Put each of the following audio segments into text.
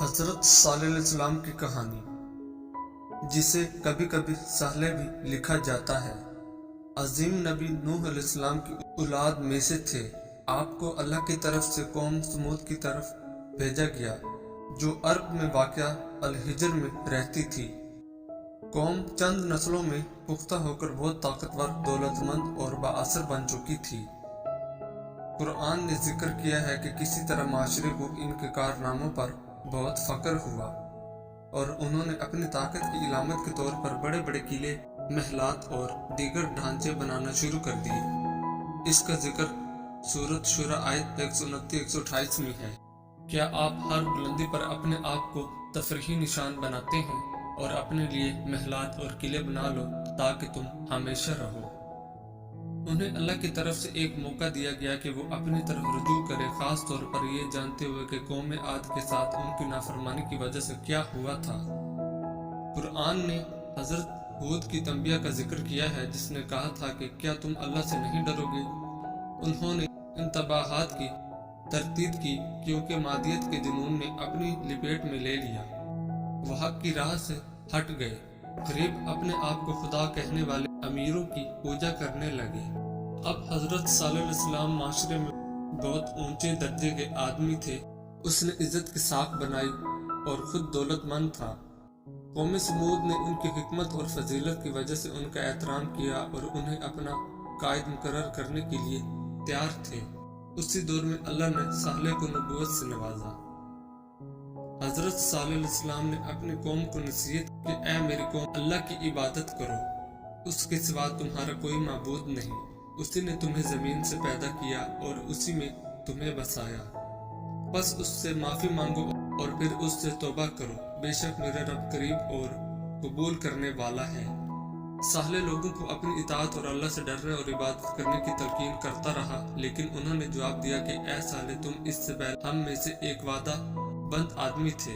حضرت صالح علیہ السلام کی کہانی، جسے کبھی کبھی صالح بھی لکھا جاتا ہے۔ عظیم نبی نوح علیہ السلام کی اولاد میں سے تھے۔ آپ کو اللہ کی طرف سے قوم سمود کی طرف بھیجا گیا، جو عرب میں واقع الحجر میں رہتی تھی۔ قوم چند نسلوں میں پختہ ہو کر بہت طاقتور، دولت مند اور بااثر بن چکی تھی۔ قرآن نے ذکر کیا ہے کہ کسی طرح معاشرے کو ان کے کارناموں پر بہت فخر ہوا، اور انہوں نے اپنی طاقت کی علامت کے طور پر بڑے بڑے قلعے، محلات اور دیگر ڈھانچے بنانا شروع کر دیے۔ اس کا ذکر سورۃ شورى آیت 129-128 میں ہے۔ کیا آپ ہر بلندی پر اپنے آپ کو تفریحی نشان بناتے ہیں اور اپنے لیے محلات اور قلعے بنا لو تاکہ تم ہمیشہ رہو؟ انہیں اللہ کی طرف سے ایک موقع دیا گیا کہ وہ اپنی طرف رجوع کرے، خاص طور پر یہ جانتے ہوئے کہ قوم عاد کے ساتھ ان کی نافرمانی کی وجہ سے کیا ہوا تھا۔ قرآن نے حضرت ہود کی تنبیہ کا ذکر کیا ہے، جس نے کہا تھا کہ کیا تم اللہ سے نہیں ڈرو گے؟ انہوں نے ان تباہات کی تردید کی کیونکہ مادیت کے جنون نے اپنی لپیٹ میں لے لیا، وہ حق کی راہ سے ہٹ گئے، قریب اپنے آپ کو خدا کہنے والے امیروں کی پوجا کرنے لگے۔ اب حضرت صالح علیہ السلام معاشرے میں بہت اونچے درجے کے آدمی تھے۔ اس نے عزت کی ساکھ بنائی اور خود دولت مند تھا۔ قوم سمود نے ان کی حکمت اور فضیلت کی وجہ سے ان کا احترام کیا اور انہیں اپنا قائد مقرر کرنے کے لیے تیار تھے۔ اسی دور میں اللہ نے صالح کو نبوت سے نوازا۔ حضرت صالح علیہ السلام نے اپنی قوم کو نصیحت کی کہ اے میری قوم، اللہ کی عبادت کرو، اس کے سوا تمہارا کوئی معبود نہیں۔ اسی نے تمہیں زمین سے پیدا کیا اور اسی میں تمہیں بسایا، بس اس سے معافی مانگو اور پھر اس سے توبہ کرو، بے شک میرا رب قریب اور قبول کرنے والا ہے۔ صالح لوگوں کو اپنی اطاعت اور اللہ سے ڈرنے اور عبادت کرنے کی تلقین کرتا رہا، لیکن انہوں نے جواب دیا کہ اے صالح، تم اس سے پہلے ہم میں سے ایک وعدہ بند آدمی تھے۔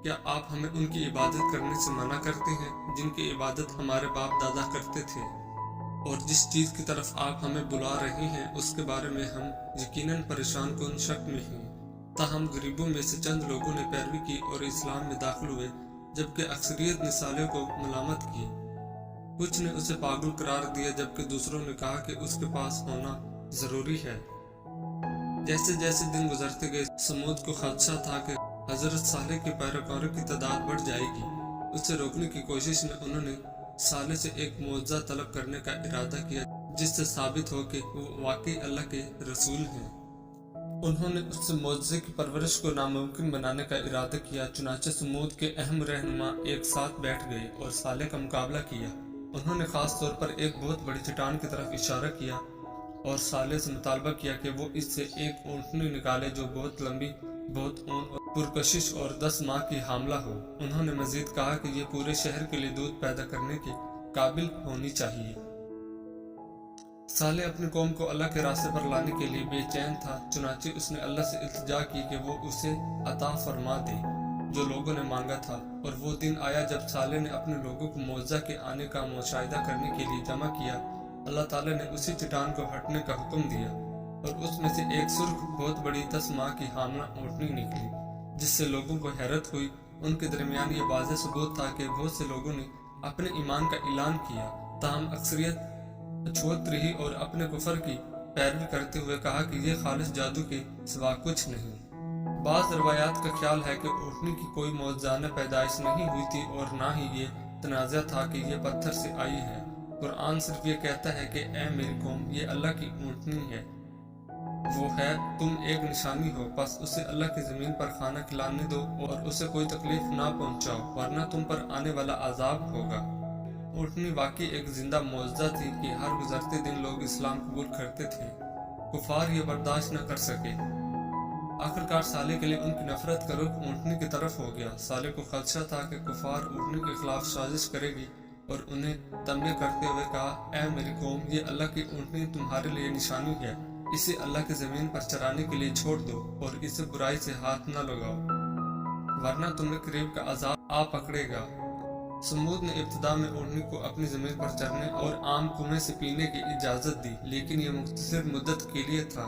کیا آپ ہمیں ان کی عبادت کرنے سے منع کرتے ہیں جن کی عبادت ہمارے باپ دادا کرتے تھے؟ اور جس چیز کی طرف آپ ہمیں بلا رہے ہیں اس کے بارے میں ہم یقیناً پریشان کن شک میں ہیں۔ تاہم غریبوں میں سے چند لوگوں نے پیروی کی اور اسلام میں داخل ہوئے، جبکہ اکثریت نے صالح کو ملامت کی۔ کچھ نے اسے پاگل قرار دیا، جبکہ دوسروں نے کہا کہ اس کے پاس ہونا ضروری ہے۔ جیسے جیسے دن گزرتے گئے، سمود کو خدشہ تھا کہ حضرت صالح کے پیروکاروں کی تعداد بڑھ جائے گی۔ اسے روکنے کی کوشش میں انہوں نے صالح سے ایک معجزہ طلب کرنے کا ارادہ کیا، جس سے ثابت ہو کہ وہ واقعی اللہ کے رسول ہیں۔ انہوں نے اس سے معجزے کی پرورش کو ناممکن بنانے کا ارادہ کیا، چنانچہ سمود کے اہم رہنما ایک ساتھ بیٹھ گئے اور صالح کا مقابلہ کیا۔ انہوں نے خاص طور پر ایک بہت بڑی چٹان کی طرف اشارہ کیا اور صالح سے مطالبہ کیا کہ وہ اس سے ایک اونٹنی نکالے جو بہت لمبی، بہت اون اور پرکشش اور 10 ماہ کی حاملہ ہو۔ انہوں نے مزید کہا کہ یہ پورے شہر کے لیے دودھ پیدا کرنے کے قابل ہونی چاہیے۔ صالح اپنی قوم کو اللہ کے راستے پر لانے کے لیے بے چین تھا، چنانچہ اس نے اللہ سے التجا کی کہ وہ اسے عطا فرما دے جو لوگوں نے مانگا تھا۔ اور وہ دن آیا جب صالح نے اپنے لوگوں کو معجزہ کے آنے کا مشاہدہ کرنے کے لیے جمع کیا۔ اللہ تعالیٰ نے اسی چٹان کو ہٹنے کا حکم دیا اور اس میں سے ایک سرخ، بہت بڑی 10 ماہ کی حاملہ اونٹنی نکلی، جس سے لوگوں کو حیرت ہوئی۔ ان کے درمیان یہ واضح ثبوت تھا کہ بہت سے لوگوں نے اپنے ایمان کا اعلان کیا، تاہم اکثریت چھوت رہی اور اپنے کفر کی پیروی کرتے ہوئے کہا کہ یہ خالص جادو کے سوا کچھ نہیں۔ بعض روایات کا خیال ہے کہ اونٹنی کی کوئی معجزانہ پیدائش نہیں ہوئی تھی اور نہ ہی یہ تنازع تھا کہ یہ پتھر سے آئی ہے۔ قرآن صرف یہ کہتا ہے کہ اے میری قوم، یہ اللہ کی اونٹنی ہے، وہ ہے، تم ایک نشانی ہو، بس اسے اللہ کی زمین پر کھانا کھلانے دو اور اسے کوئی تکلیف نہ پہنچاؤ، ورنہ تم پر آنے والا عذاب ہوگا۔ اونٹنی واقعی ایک زندہ معجزہ تھی کہ ہر گزرتے دن لوگ اسلام قبول کرتے تھے۔ کفار یہ برداشت نہ کر سکے۔ آخرکار صالح کے لیے ان کی نفرت کا رخ اونٹنی کی طرف ہو گیا۔ صالح کو خدشہ تھا کہ کفار اونٹنی کے خلاف سازش کرے گی اور انہیں تنبیہ کرتے ہوئے کہا، اے میری قوم، یہ اللہ کی اونٹنی تمہارے لیے نشانی ہے، اسے اللہ کی زمین پر چرانے کے لیے چھوڑ دو اور اسے برائی سے ہاتھ نہ لگاؤ، ورنہ تمہیں قریب کا عذاب آ پکڑے گا۔ سمود نے ابتدا میں اونٹنی کو اپنی زمین پر چرنے اور عام کنویں سے پینے کی اجازت دی، لیکن یہ مختصر مدت کے لیے تھا۔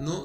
9